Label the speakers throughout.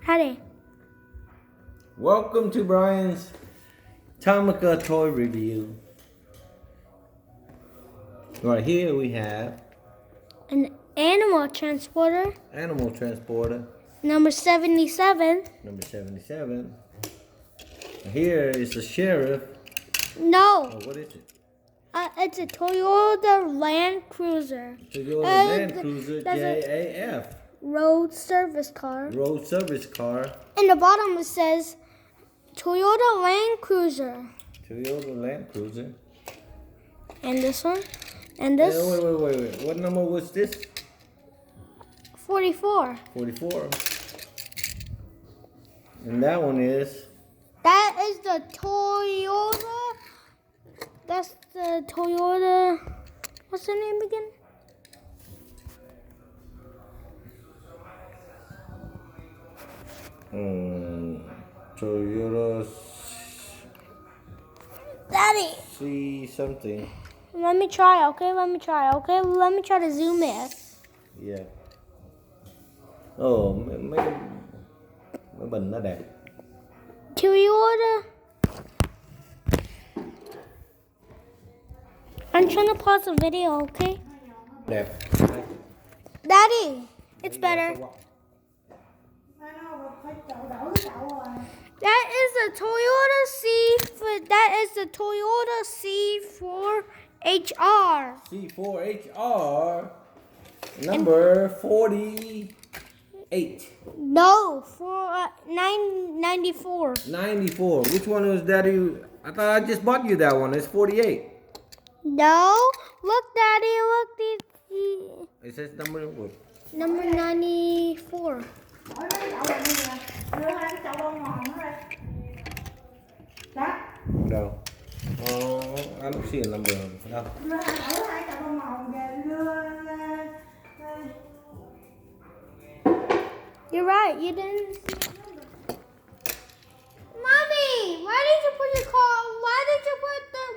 Speaker 1: Howdy.
Speaker 2: Welcome to Brian's Tomica toy review. Right here we have
Speaker 1: An animal transporter.
Speaker 2: Animal Transporter.
Speaker 1: Number 77.
Speaker 2: Number 77. Here is the Sheriff.
Speaker 1: No.
Speaker 2: Oh, what is it?
Speaker 1: It's a Toyota Land Cruiser.
Speaker 2: Toyota Land Cruiser JAF.
Speaker 1: Road service car.
Speaker 2: Road service car.
Speaker 1: In the bottom it says Toyota Land Cruiser.
Speaker 2: Toyota Land Cruiser.
Speaker 1: And this one. And this.
Speaker 2: Wait. What number was this?
Speaker 1: 44.
Speaker 2: 44. And that one is?
Speaker 1: That is the Toyota. That's the Toyota. What's the name again?
Speaker 2: Toyota
Speaker 1: Daddy.
Speaker 2: C something.
Speaker 1: Let me try, okay? Let me try to zoom in.
Speaker 2: Yeah. Ồ, mấy bình nó đẹp.
Speaker 1: Toyota. I'm trying to pause the video, okay?
Speaker 2: Đẹp.
Speaker 1: Daddy, it's better. That is the Toyota C4HR.
Speaker 2: C4HR number 48.
Speaker 1: No, 994.
Speaker 2: 94. Which one was Daddy? I thought I just bought you that one. It's 48.
Speaker 1: No, look, Daddy, look,
Speaker 2: It says number what?
Speaker 1: number 94.
Speaker 2: No. Oh, I don't see a number on it. No.
Speaker 1: You're right, you didn't see the number. Mommy, why did you put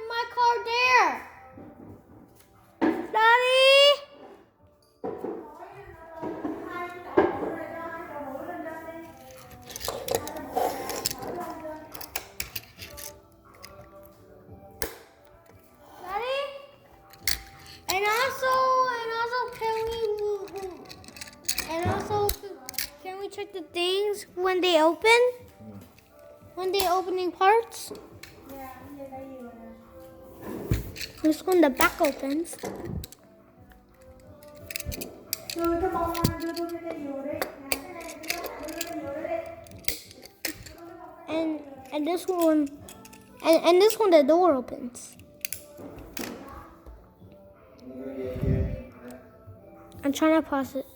Speaker 1: my car there? Daddy? Daddy? And also, can we check the things when they open? When they opening parts? This one, the back opens. And this one, and this one, the door opens. I'm trying to pause it.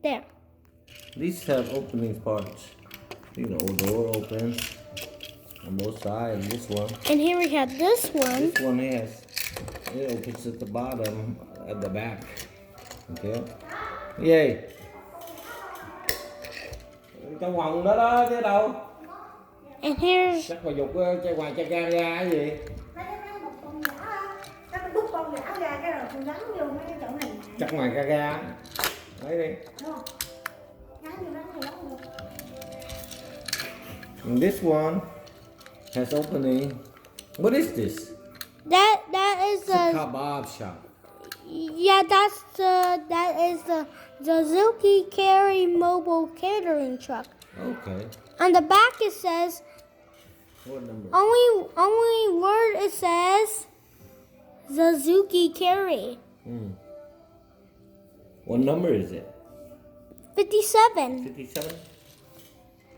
Speaker 1: There.
Speaker 2: These have opening parts. You know, door opens on both sides. This one.
Speaker 1: And here we have this one.
Speaker 2: This one has. It opens at the bottom, at the back. Okay. Yay. Trong phòng đó đó chứ đâu.
Speaker 1: And here's.
Speaker 2: Chắc phải dục chạy ngoài chạy ra cái gì? Chắc ngoài ca ga. Lấy đi. And this one has opening. What is this?
Speaker 1: That is
Speaker 2: It's a kebab shop.
Speaker 1: Yeah, that is the Suzuki Carry Mobile Catering Truck.
Speaker 2: Okay.
Speaker 1: On the back it says
Speaker 2: What number?
Speaker 1: only word it says Suzuki Carry.
Speaker 2: What number is it?
Speaker 1: 57.
Speaker 2: 57?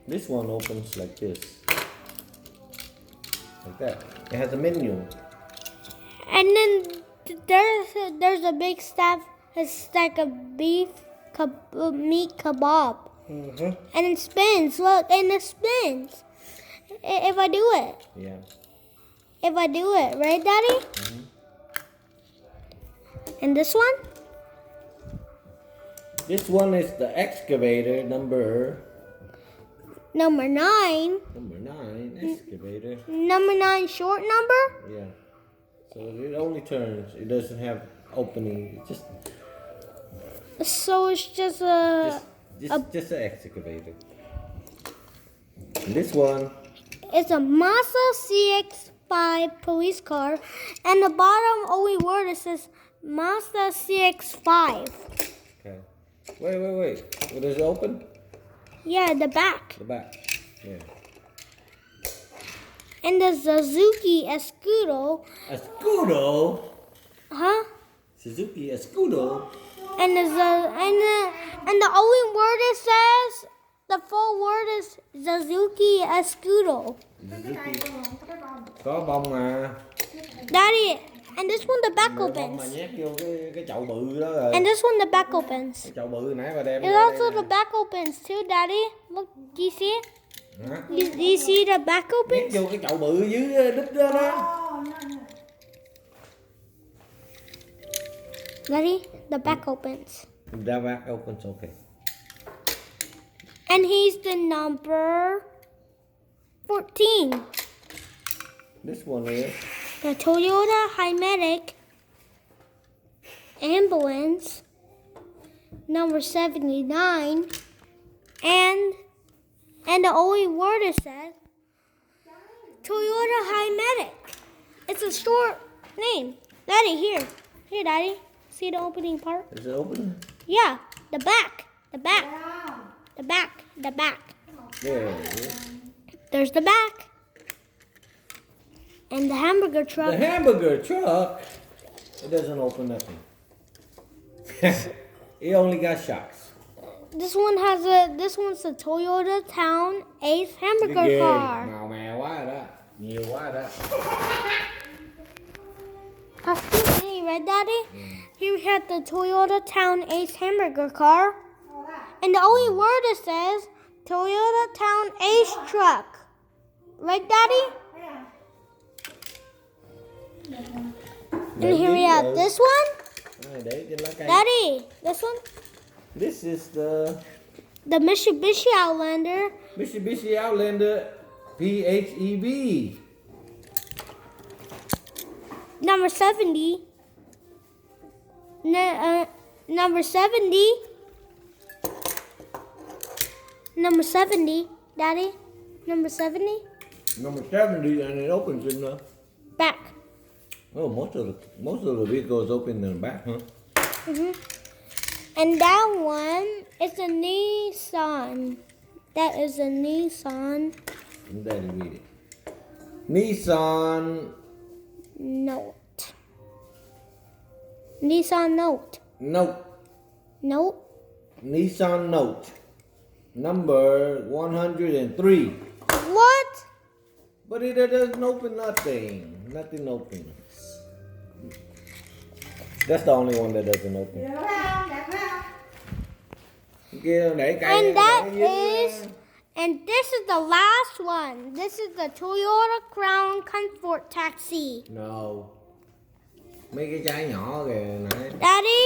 Speaker 2: This one opens like this. Like that. It has a menu.
Speaker 1: And then there's a big stack of meat kebab.
Speaker 2: Mm-hmm.
Speaker 1: And it spins. Look, and it spins. If I do it.
Speaker 2: Yeah.
Speaker 1: If I do it, right, Daddy?
Speaker 2: Mm-hmm.
Speaker 1: And this one?
Speaker 2: This one is the Excavator number
Speaker 1: 9.
Speaker 2: Number 9, Excavator.
Speaker 1: Number 9 short number?
Speaker 2: Yeah. So it only turns. It doesn't have opening. It just
Speaker 1: So it's just a...
Speaker 2: Just an excavator. And this one.
Speaker 1: It's a Mazda CX-5 police car, and the bottom only word it says Mazda CX-5.
Speaker 2: Okay. Wait. Well, does it open?
Speaker 1: Yeah, the back.
Speaker 2: The back. Yeah.
Speaker 1: And the Suzuki Escudo.
Speaker 2: Escudo?
Speaker 1: Huh?
Speaker 2: Suzuki Escudo?
Speaker 1: And the only word it says, the full word is Suzuki Escudo.
Speaker 2: Có bông mà.
Speaker 1: Daddy, and this one the back
Speaker 2: Bông mà
Speaker 1: opens.
Speaker 2: nhét vô cái chậu bự đó rồi.
Speaker 1: And this one the back opens.
Speaker 2: Cái chậu bự nãy bà đem.
Speaker 1: And also the back opens too, Daddy. Look, do you see it? Do you see the back
Speaker 2: Nhét
Speaker 1: opens?
Speaker 2: vô cái chậu bự dưới đít đó đó.
Speaker 1: Daddy, the back opens.
Speaker 2: The back opens, okay.
Speaker 1: And he's the number 14.
Speaker 2: This one is
Speaker 1: The Toyota Hymetic ambulance, number 79. And the only word it says, Toyota Hymetic. It's a short name. Daddy, here. Here, Daddy. See the opening part?
Speaker 2: it open?
Speaker 1: Yeah, the back. The back. The back. The back.
Speaker 2: Yeah.
Speaker 1: There's the back. And the hamburger truck.
Speaker 2: The hamburger truck. It doesn't open nothing. It only got shocks.
Speaker 1: This one's a Toyota Town Ace hamburger car.
Speaker 2: Màu mè quá rồi đó. Nhiều quá rồi đó.
Speaker 1: Have you read, Daddy? Here we have the Toyota Town Ace hamburger car. And the only word it says, Toyota Town Ace truck. Right, Daddy? And here we have this one. Daddy, this one.
Speaker 2: This is the
Speaker 1: Mitsubishi Outlander.
Speaker 2: Mitsubishi Outlander PHEV.
Speaker 1: Number 70. Number 70. Number 70, Daddy. Number 70.
Speaker 2: Number 70, and it opens in the
Speaker 1: Back.
Speaker 2: Oh, most of the vehicles open in the back, huh?
Speaker 1: And that one is a Nissan. That is a Nissan.
Speaker 2: Daddy, read it. Nissan
Speaker 1: Note. Nissan Note.
Speaker 2: Note.
Speaker 1: Note.
Speaker 2: Nissan Note. Number 103.
Speaker 1: What?
Speaker 2: But it doesn't open nothing. Nothing opens. That's the only one that doesn't open.
Speaker 1: And this is the last one. This is the Toyota Crown Comfort Taxi.
Speaker 2: No. Mấy cái chai nhỏ kìa nãy.
Speaker 1: Daddy,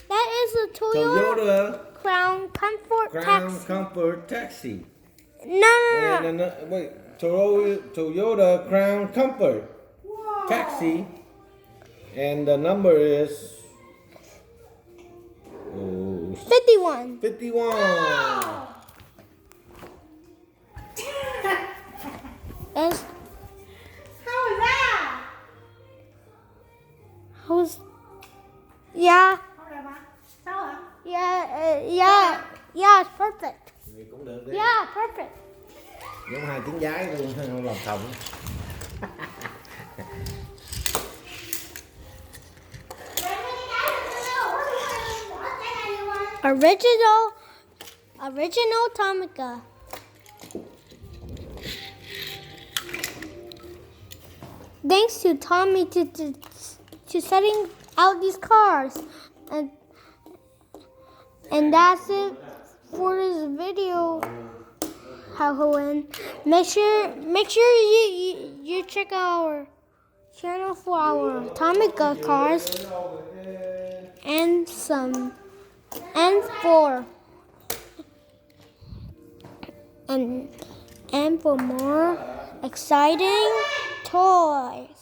Speaker 1: that is the Toyota Crown Comfort Taxi.
Speaker 2: Comfort Taxi.
Speaker 1: No.
Speaker 2: Wait, Toyota Crown Comfort Taxi. And the number is
Speaker 1: 51.
Speaker 2: 51.
Speaker 1: That's,
Speaker 3: How is that?
Speaker 1: yeah.
Speaker 3: Sao hả?
Speaker 1: Yeah, it's perfect.
Speaker 2: Vậy cũng được đi.
Speaker 1: Yeah, perfect.
Speaker 2: Giống hai tiếng giái luôn, không làm thòng.
Speaker 1: Original Tomica. Thanks to Tommy to setting out these cars, and that's it for this video. Halloween. Make sure you check our channel for our Tomica cars and for more exciting toys.